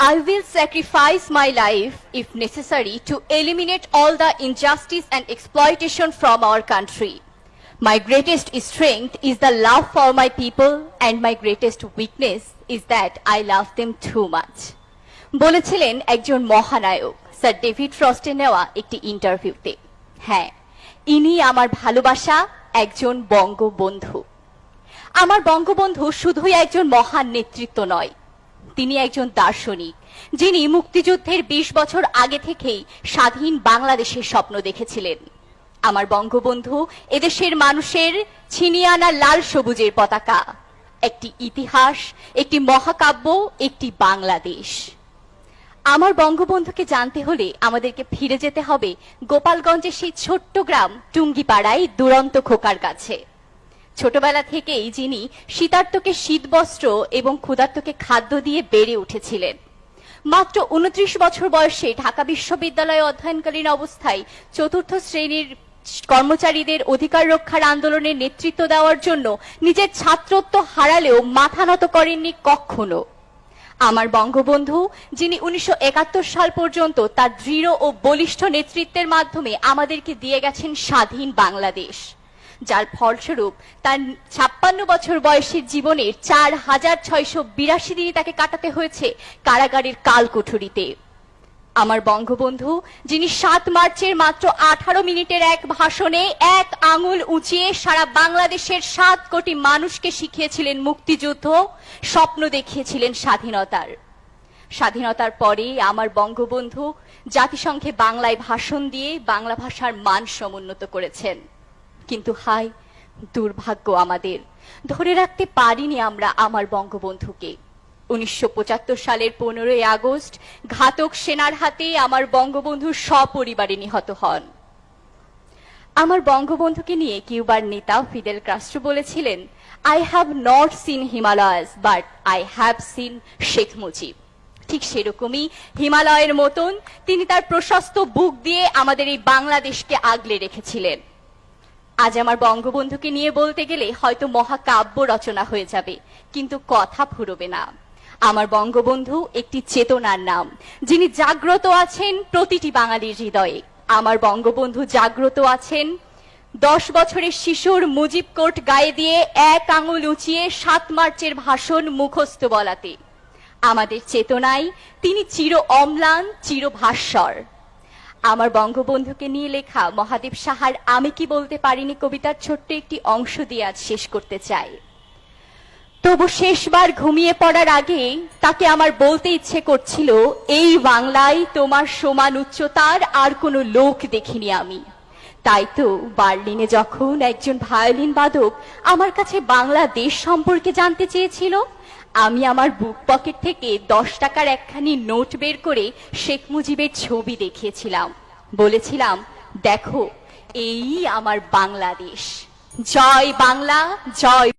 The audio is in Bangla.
I will sacrifice my life, if necessary, to eliminate all the injustice and exploitation from our country. My greatest strength is the love for my people, and my greatest weakness is that I love them too much. বলেছিলেন একজন মহানায়ক স্যার ডেভিড ফ্রস্টের নেওয়া একটি ইন্টারভিউতে। হ্যাঁ, ইনি আমার ভালোবাসা একজন বঙ্গবন্ধু। আমার বঙ্গবন্ধু শুধুই একজন মহান নেতৃত্ব নয়, তিনি একজন দার্শনিক যিনি মুক্তিযুদ্ধের ২০ বছর আগে থেকেই স্বাধীন বাংলাদেশের স্বপ্ন দেখেছিলেন। আমার বঙ্গবন্ধু এদেশের মানুষের ছিনিয়ে আনা লাল সবুজের পতাকা, একটি ইতিহাস, একটি মহাকাব্য, একটি বাংলাদেশ। আমার বঙ্গবন্ধুকে জানতে হলে আমাদেরকে ফিরে যেতে হবে গোপালগঞ্জের সেই ছোট্ট গ্রাম টুঙ্গিপাড়ায় দুরন্ত খোকার কাছে। ছোটবেলা থেকেই যিনি শীতার্তকে শীতবস্ত্র এবং ক্ষুধার্তকে খাদ্য দিয়ে বেড়ে উঠেছিলেন। মাত্র ২৯ বছর বয়সে ঢাকা বিশ্ববিদ্যালয়ে অধ্যয়নকালীন অবস্থায় চতুর্থ শ্রেণীর কর্মচারীদের অধিকার রক্ষার আন্দোলনের নেতৃত্ব দেওয়ার জন্য নিজের ছাত্রত্ব হারালেও মাথা নত করেননি কখনো। আমার বঙ্গবন্ধু যিনি ১৯৭১ সাল পর্যন্ত তার দৃঢ় ও বলিষ্ঠ নেতৃত্বের মাধ্যমে আমাদেরকে দিয়ে গেছেন স্বাধীন বাংলাদেশ, যার ফলস্বরূপ তার ৫৬ বছর বয়সের জীবনের ৪,৬৮২ দিনই তাকে কাটাতে হয়েছে কারাগারের কালকুঠুরিতে। আমার বঙ্গবন্ধু যিনি ৭ মার্চের মাত্র ১৮ মিনিটের এক ভাষণে এক আঙুল উঁচিয়ে সারা বাংলাদেশের ৭ কোটি মানুষকে শিখিয়েছিলেন মুক্তিযুদ্ধ, স্বপ্ন দেখিয়েছিলেন স্বাধীনতার। স্বাধীনতার পরে আমার বঙ্গবন্ধু জাতিসংঘে বাংলায় ভাষণ দিয়ে বাংলা ভাষার মান সমুন্নত করেছেন। কিন্তু হায় দুর্ভাগ্য, আমাদের ধরে রাখতে পারিনি আমরা আমার বঙ্গবন্ধুকে। ১৯৭৫ সালের ১৫ই আগস্ট ঘাতক সেনার হাতে আমার বঙ্গবন্ধু সপরিবারে নিহত হন। আমার বঙ্গবন্ধুকে নিয়ে কিউবার নেতা ফিদেল কাস্ট্রো বলেছিলেন, I have not seen Himalayas but I have seen Sheikh Mujib. ঠিক সেরকমই হিমালয়ের মতন তিনি তার প্রশস্ত বুক দিয়ে আমাদের এই বাংলাদেশকে আগলে রেখেছিলেন। আজ আমার বঙ্গবন্ধুকে নিয়ে বলতে গেলে হয়তো মহাকাব্য রচনা হয়ে যাবে, কিন্তু কথা ফুরবে না। আমার বঙ্গবন্ধু একটি চেতনার নাম, যিনি জাগ্রত আছেন প্রতিটি বাঙালির হৃদয়ে। আমার বঙ্গবন্ধু জাগ্রত আছেন ১০ বছরের শিশুর মুজিব কোট গায়ে দিয়ে এক আঙুল উঁচিয়ে ৭ মার্চের ভাষণ মুখস্থ বলাতে। আমাদের চেতনায় তিনি চির অম্লান, চির ভাস্বর। আমার বঙ্গবন্ধুকে নিয়ে লেখা মহাদেব সাহার আমি কি বলতে পারিনি কবিতার ছোট্ট একটি অংশ দিয়ে আজ শেষ করতে চাই। তবু শেষবার ঘুমিয়ে পড়ার আগে তাকে আমার বলতে ইচ্ছে করছিল, এই বাংলায় তোমার সমান উচ্চতার আর কোনো লোক দেখিনি আমি। তাই তো বার্লিনে যখন একজন ভায়োলিন বাদক আমার কাছে বাংলাদেশ সম্পর্কে জানতে চেয়েছিল, আমি আমার বুক পকেট থেকে ১০ টাকার একখানি নোট বের করে শেখ মুজিবের ছবি দেখিয়েছিলাম। বলেছিলাম, দেখো এই আমার বাংলাদেশ। জয় বাংলা, জয়।